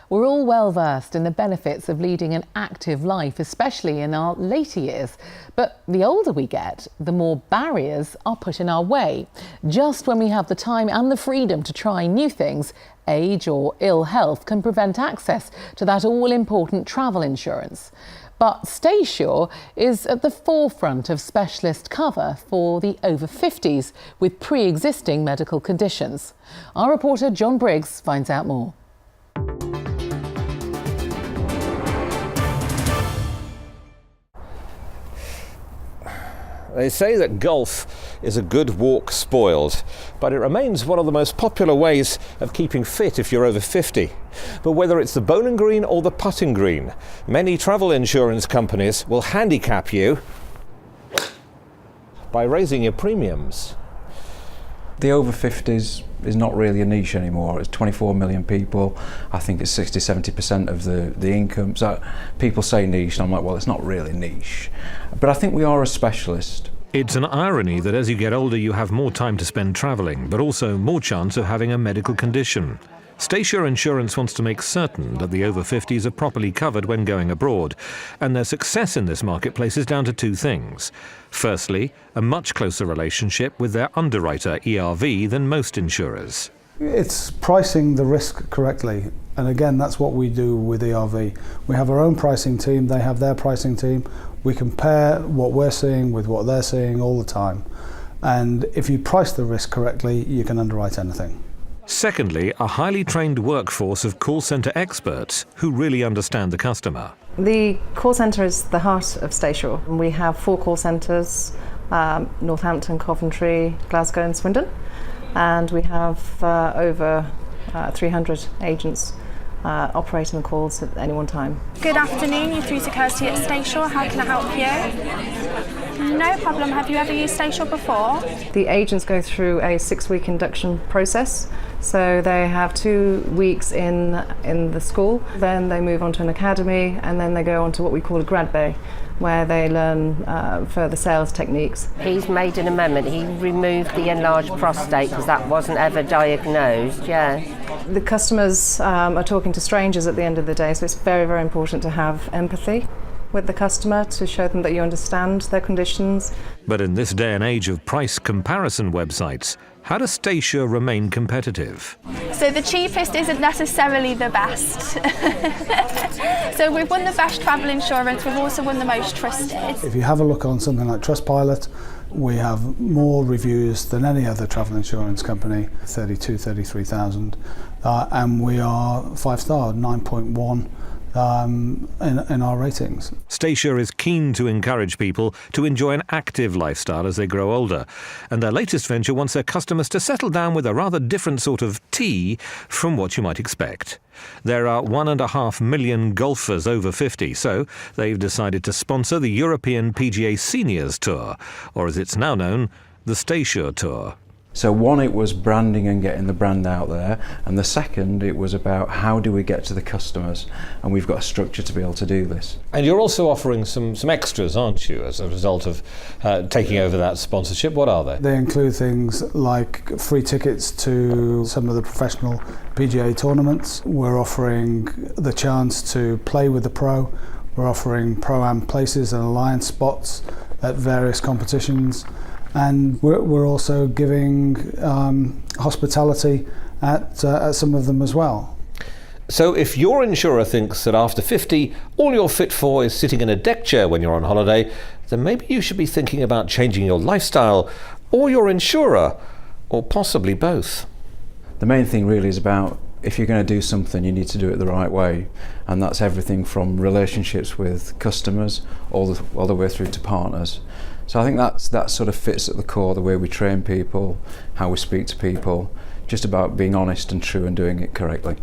We're all well versed in the benefits of leading an active life, especially in our later years. But the older we get, the more barriers are put in our way. Just when we have the time and the freedom to try new things, age or ill health can prevent access to that all-important travel insurance. But Staysure is at the forefront of specialist cover for the over 50s with pre-existing medical conditions. Our reporter John Briggs finds out more. They say that golf is a good walk spoiled, but it remains one of the most popular ways of keeping fit if you're over 50. But whether it's the bowling green or the putting green, many travel insurance companies will handicap you by raising your premiums. The over 50s is not really a niche anymore. It's 24 million people. I think it's 60-70% of the income. So people say niche, and I'm like, well, it's not really niche. But I think we are a specialist. It's an irony that as you get older you have more time to spend travelling, but also more chance of having a medical condition. Staysure Insurance wants to make certain that the over 50s are properly covered when going abroad, and their success in this marketplace is down to two things. Firstly, a much closer relationship with their underwriter ERV than most insurers. It's pricing the risk correctly, and again that's what we do with ERV. We have our own pricing team, they have their pricing team. We compare what we're seeing with what they're seeing all the time, and if you price the risk correctly you can underwrite anything. Secondly, a highly trained workforce of call centre experts who really understand the customer. The call centre is the heart of Staysure. We have 4 call centres, Northampton, Coventry, Glasgow and Swindon, and we have over 300 agents operating the calls at any one time. Good afternoon, you're through to Kirsty at Staysure. How can I help you? No problem. Have you ever used Staysure before? The agents go through a 6-week induction process. So they have 2 weeks in the school, then they move on to an academy, and then they go on to what we call a grad bay, where they learn further sales techniques. He's made an amendment. He removed the enlarged prostate because that wasn't ever diagnosed, yeah. The customers are talking to strangers at the end of the day, so it's very, very important to have empathy with the customer to show them that you understand their conditions. But in this day and age of price comparison websites, how does Staysure remain competitive? So the cheapest isn't necessarily the best. So we've won the best travel insurance, we've also won the most trusted. If you have a look on something like Trustpilot, we have more reviews than any other travel insurance company, 33,000, and we are 5-star, 9.1 in our ratings. Staysure is keen to encourage people to enjoy an active lifestyle as they grow older, and their latest venture wants their customers to settle down with a rather different sort of tea from what you might expect. There are 1.5 million golfers over 50, so they've decided to sponsor the European PGA Seniors Tour, or as it's now known, the Staysure Tour. So one, it was branding and getting the brand out there, and the second, it was about how do we get to the customers, and we've got a structure to be able to do this. And you're also offering some extras, aren't you, as a result of taking over that sponsorship? What are they? They include things like free tickets to some of the professional PGA tournaments. We're offering the chance to play with the pro. We're offering Pro-Am places and alliance spots at various competitions. And we're also giving hospitality at some of them as well. So if your insurer thinks that after 50, all you're fit for is sitting in a deck chair when you're on holiday, then maybe you should be thinking about changing your lifestyle, or your insurer, or possibly both. The main thing really is about, if you're going to do something, you need to do it the right way, and that's everything from relationships with customers all the way through to partners. So I think that sort of fits at the core, the way we train people, how we speak to people, just about being honest and true and doing it correctly.